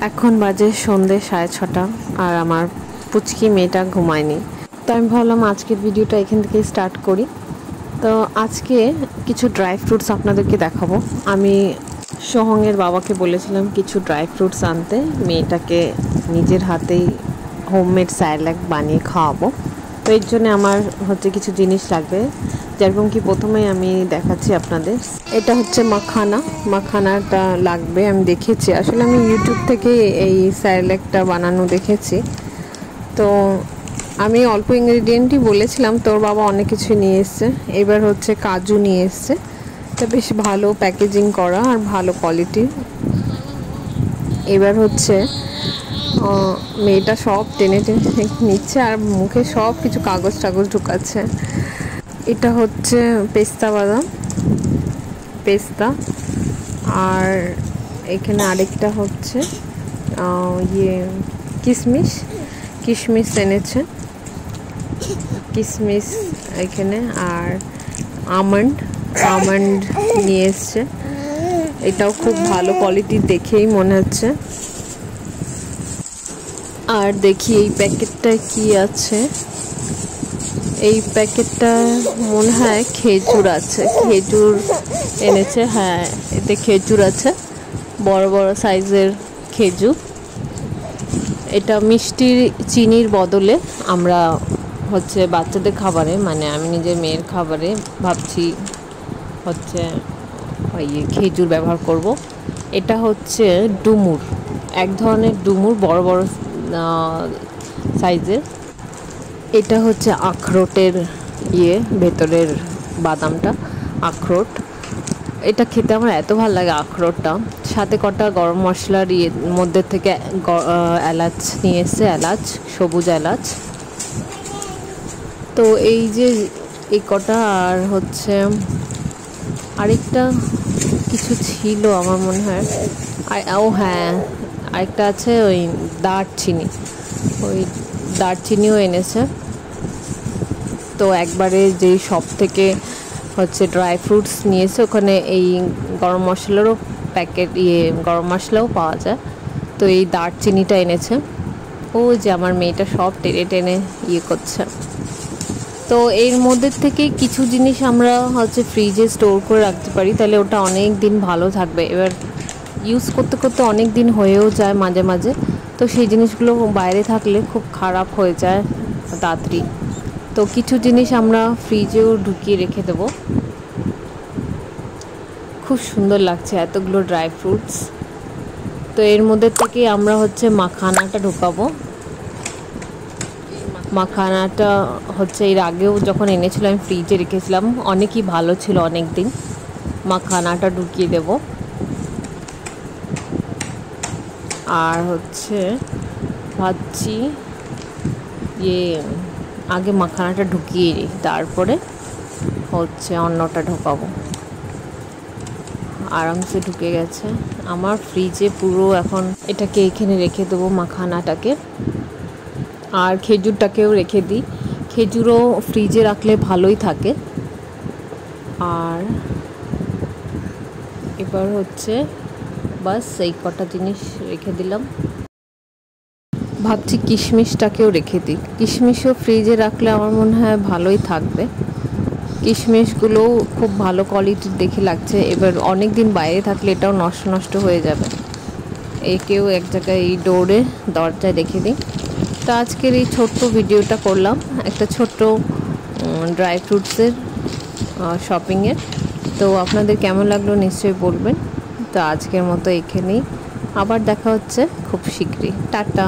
এখন বাজে সন্ধে 6:30 আর আমার পুচকি মেয়েটা ঘুমায়নি। তো আমি ভাবলাম আজকের ভিডিওটা এখান থেকে স্টার্ট করি। তো আজকে কিছু ড্রাই ফ্রুটস আপনাদেরকে দেখাবো। আমি সোহংয়ের বাবাকে বলেছিলাম কিছু ড্রাই ফ্রুটস আনতে, মেয়েটাকে নিজের হাতেই হোমমেড স্যালাড বানিয়ে খাওয়াবো। তো এর জন্য আমার কিছু জিনিস লাগবে, যেরকম কি প্রথমেই আমি দেখাচ্ছি আপনাদের। এটা হচ্ছে মাখানাটা লাগবে। আমি দেখেছি, আসলে আমি ইউটিউব থেকে এই স্যালাডটা বানানো দেখেছি। তো আমি অল্প ইনগ্রেডিয়েন্টই বলেছিলাম, তোর বাবা অনেক কিছু নিয়ে এসছে। এবার কাজু নিয়ে এসছে, এটা বেশ ভালো প্যাকেজিং করা আর ভালো কোয়ালিটি। এবার মেয়েটা সব টেনে টেনে নিচ্ছে আর মুখে সব কিছু কাগজ ঢুকাচ্ছে। এটা পেস্তা বাদাম, আর এখানে আরেকটা কিশমিশ এনেছে, কিশমিশ এখানে, আর আমন্ড নিয়ে এসছে। এটাও খুব ভালো কোয়ালিটির দেখেই মনে হচ্ছে। আর দেখি এই প্যাকেটটায় কি আছে। এই প্যাকেটটা মনে হয় খেজুর আছে, খেজুর এনেছে। হ্যাঁ, এতে খেজুর আছে, বড় বড় সাইজের খেজুর। এটা মিষ্টি চিনির বদলে আমরা বাচ্চাদের খাবারে, মানে আমি নিজের মেয়ের খাবারে ভাবছি খেজুর ব্যবহার করব। এটা ডুমুর, এক ধরনের ডুমুর, বড় বড় সাইজের। এটা আখরোটের ভেতরের বাদামটা আখরোট। এটা খেতে আমার এত ভালো লাগে আখরোটটা। সাথে কটা গরম মশলার মধ্যে থেকে এলাচ নিয়ে এসছে, সবুজ এলাচ। তো এই যে এই কটা, আর আরেকটা কিছু ছিল আমার মনে হয়। হ্যাঁ, আরেকটা আছে ওই দারচিনিও এনেছে। তো একবারে যেই সব থেকে ড্রাই ফ্রুটস নিয়েছে, ওখানে এই গরম মশলারও প্যাকেট, গরম মশলাও পাওয়া যায়। তো এই দারচিনিটা এনেছে। ও যে আমার মেয়েটা সব টেনে টেনে করছে। তো এর মধ্যে থেকে কিছু জিনিস আমরা ফ্রিজে স্টোর করে রাখতে পারি, তাহলে ওটা অনেক দিন ভালো থাকবে। এবার ইউজ করতে করতে অনেক দিন হয়েও যায় মাঝে মাঝে, তো সেই জিনিসগুলো বাইরে থাকলে খুব খারাপ হয়ে যায় তাড়াতাড়ি। তো কিছু জিনিস আমরা ফ্রিজেও ঢুকিয়ে রেখে দেবো। খুব সুন্দর লাগছে এতগুলো ড্রাই ফ্রুটস। তো এর মধ্যে থেকে আমরা মাখানাটা ঢুকাবো। মাখানাটা এর আগেও যখন এনেছিল আমি ফ্রিজে রেখেছিলাম, অনেকই ভালো ছিল, অনেক দিন। মাখানাটা ঢুকিয়ে দেব। আর ভাবছি আগে মাখানাটা ঢুকিয়ে দিই, তারপরে অন্যটা ঢোকাবো। আরামসে ঢুকে গেছে আমার ফ্রিজে পুরো। এখন এটাকে এখানে রেখে দেবো, মাখানাটাকে। আর খেজুরটাকেও রেখে দিই, খেজুরও ফ্রিজে রাখলে ভালোই থাকে। আর এবার বাস এই কটা জিনিস রেখে দিলাম। ভাবছি কিশমিশটাকেও রেখে দিই, কিশমিশও ফ্রিজে রাখলে আমার মনে হয় ভালোই থাকবে। কিশমিশগুলোও খুব ভালো কোয়ালিটির দেখে লাগছে। এবার অনেক দিন বাইরে থাকলে এটাও নষ্ট হয়ে যাবে। একেও এক জায়গায় এই দরজায় রেখে দিই। তো আজকের এই ছোট্ট ভিডিওটা করলাম, একটা ছোট্ট ড্রাই ফ্রুটসের শপিংয়ের। তো আপনাদের কেমন লাগলো নিশ্চয়ই বলবেন। তো আজকের মতো এখানেই, আবার দেখা হচ্ছে খুব শীঘ্রই। টাটা।